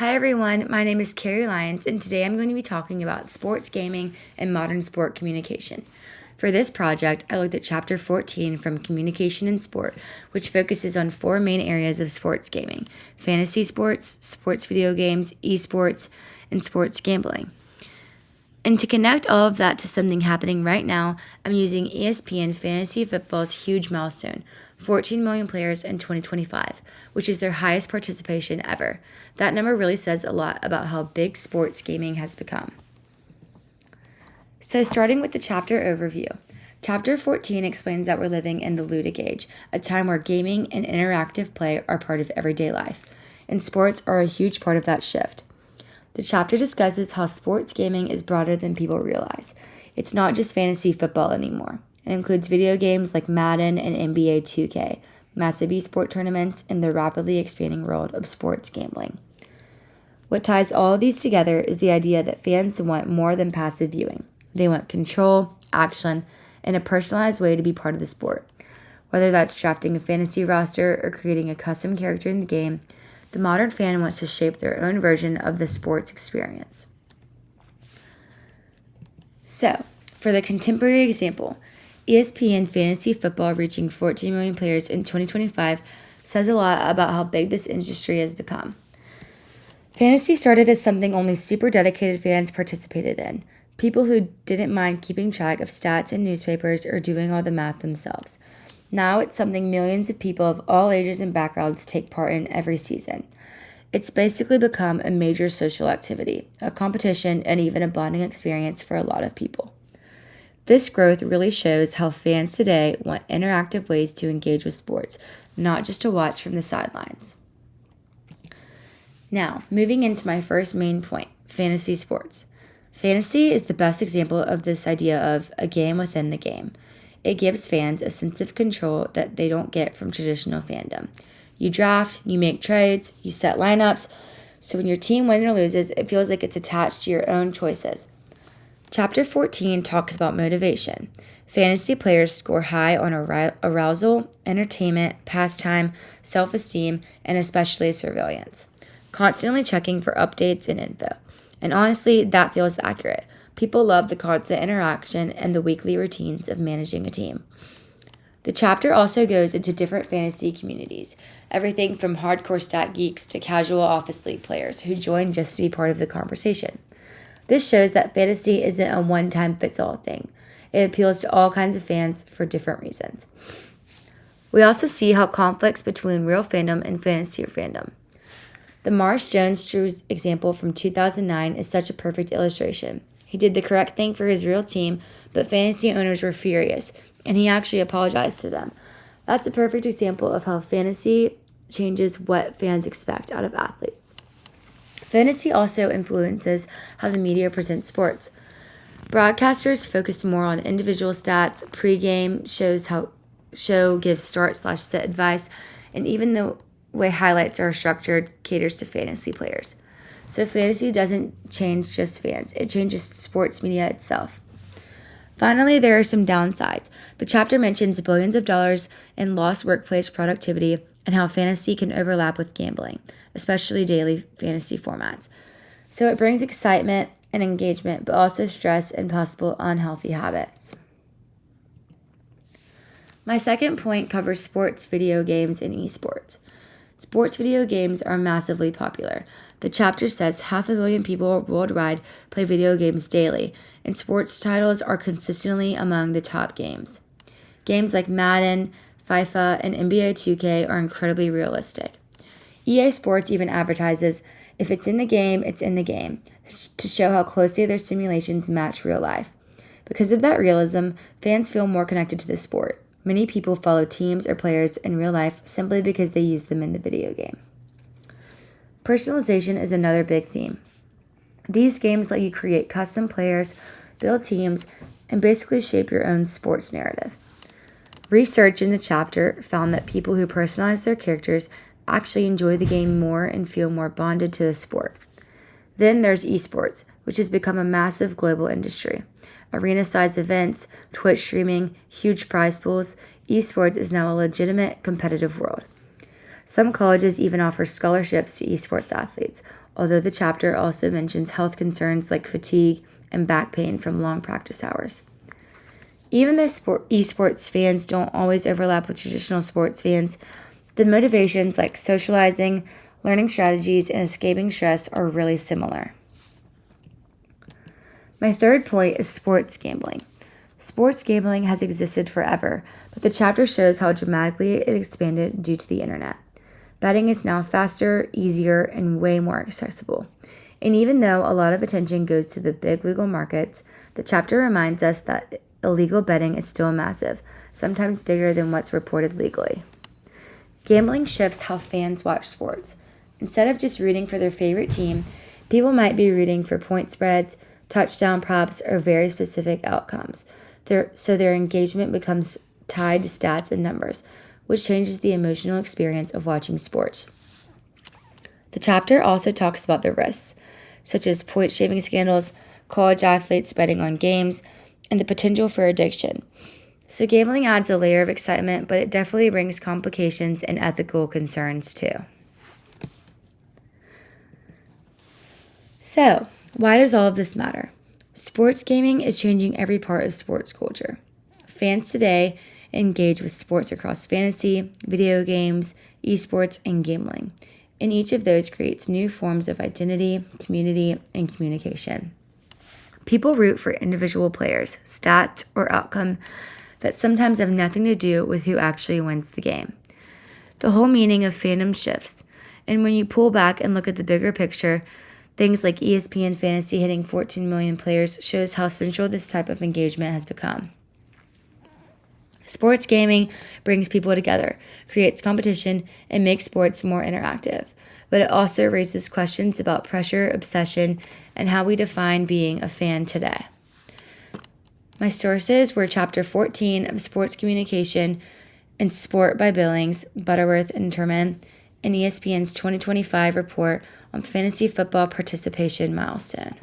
Hi everyone, my name is Lyons, and today I'm going to be talking about sports gaming and modern sport communication. For this project, I looked at Chapter 14 from Communication in Sport, which focuses on four main areas of sports gaming: fantasy sports, sports video games, esports, and sports gambling. And to connect all of that to something happening right now, I'm using ESPN Fantasy Football's huge milestone, 14 million players in 2025, which is their highest participation ever. That number really says a lot about how big sports gaming has become. So, starting with the chapter overview. Chapter 14 explains that we're living in the ludic age, a time where gaming and interactive play are part of everyday life, and sports are a huge part of that shift. The chapter discusses how sports gaming is broader than people realize. It's not just fantasy football anymore. It includes video games like Madden and NBA 2K, massive esport tournaments, and the rapidly expanding world of sports gambling. What ties all of these together is the idea that fans want more than passive viewing. They want control, action, and a personalized way to be part of the sport. Whether that's drafting a fantasy roster or creating a custom character in the game, the modern fan wants to shape their own version of the sports experience. So, for the contemporary example, ESPN Fantasy Football reaching 14 million players in 2025 says a lot about how big this industry has become. Fantasy started as something only super dedicated fans participated in, people who didn't mind keeping track of stats in newspapers or doing all the math themselves. Now it's something millions of people of all ages and backgrounds take part in every season. It's basically become a major social activity, a competition, and even a bonding experience for a lot of people. This growth really shows how fans today want interactive ways to engage with sports, not just to watch from the sidelines. Now, moving into my first main point, fantasy sports. Fantasy is the best example of this idea of a game within the game. It gives fans a sense of control that they don't get from traditional fandom. You draft, you make trades, you set lineups, so when your team wins or loses, it feels like it's attached to your own choices. Chapter 14 talks about motivation. Fantasy players score high on arousal, entertainment, pastime, self-esteem, and especially surveillance, constantly checking for updates and info. And honestly, that feels accurate. People love the constant interaction and the weekly routines of managing a team. The chapter also goes into different fantasy communities, everything from hardcore stat geeks to casual office league players who join just to be part of the conversation. This shows that fantasy isn't a one-time-fits-all thing. It appeals to all kinds of fans for different reasons. We also see how conflicts between real fandom and fantasy fandom. The Marsh Jones-Drew example from 2009 is such a perfect illustration. He did the correct thing for his real team, but fantasy owners were furious, and he actually apologized to them. That's a perfect example of how fantasy changes what fans expect out of athletes. Fantasy also influences how the media presents sports. Broadcasters focus more on individual stats, pregame show gives start/sit advice, and even the way highlights are structured caters to fantasy players. So fantasy doesn't change just fans, it changes sports media itself. Finally, there are some downsides. The chapter mentions billions of dollars in lost workplace productivity and how fantasy can overlap with gambling, especially daily fantasy formats. So it brings excitement and engagement, but also stress and possible unhealthy habits. My second point covers sports video games and esports. Sports video games are massively popular. The chapter says 500 million people worldwide play video games daily, and sports titles are consistently among the top games. Games like Madden, FIFA, and NBA 2K are incredibly realistic. EA Sports even advertises, if it's in the game, it's in the game, to show how closely their simulations match real life. Because of that realism, fans feel more connected to the sport. Many people follow teams or players in real life simply because they use them in the video game. Personalization is another big theme. These games let you create custom players, build teams, and basically shape your own sports narrative. Research in the chapter found that people who personalize their characters actually enjoy the game more and feel more bonded to the sport. Then there's esports, which has become a massive global industry. Arena-sized events, Twitch streaming, huge prize pools, esports is now a legitimate competitive world. Some colleges even offer scholarships to esports athletes, although the chapter also mentions health concerns like fatigue and back pain from long practice hours. Even though esports fans don't always overlap with traditional sports fans, the motivations like socializing, learning strategies, and escaping stress are really similar. My third point is sports gambling. Sports gambling has existed forever, but the chapter shows how dramatically it expanded due to the internet. Betting is now faster, easier, and way more accessible. And even though a lot of attention goes to the big legal markets, the chapter reminds us that illegal betting is still massive, sometimes bigger than what's reported legally. Gambling shifts how fans watch sports. Instead of just rooting for their favorite team, people might be rooting for point spreads, touchdown props, or very specific outcomes. So their engagement becomes tied to stats and numbers, which changes the emotional experience of watching sports. The chapter also talks about the risks, such as point shaving scandals, college athletes betting on games, and the potential for addiction. So gambling adds a layer of excitement, but it definitely brings complications and ethical concerns too. So, why does all of this matter? Sports gaming is changing every part of sports culture. Fans today engage with sports across fantasy, video games, esports, and gambling. And each of those creates new forms of identity, community, and communication. People root for individual players, stats, or outcome that sometimes have nothing to do with who actually wins the game. The whole meaning of fandom shifts. And when you pull back and look at the bigger picture, things like ESPN Fantasy hitting 14 million players shows how central this type of engagement has become. Sports gaming brings people together, creates competition, and makes sports more interactive. But it also raises questions about pressure, obsession, and how we define being a fan today. My sources were Chapter 14 of Sports Communication and Sport by Billings, Butterworth, and Turman, and ESPN's 2025 report on fantasy football participation milestone.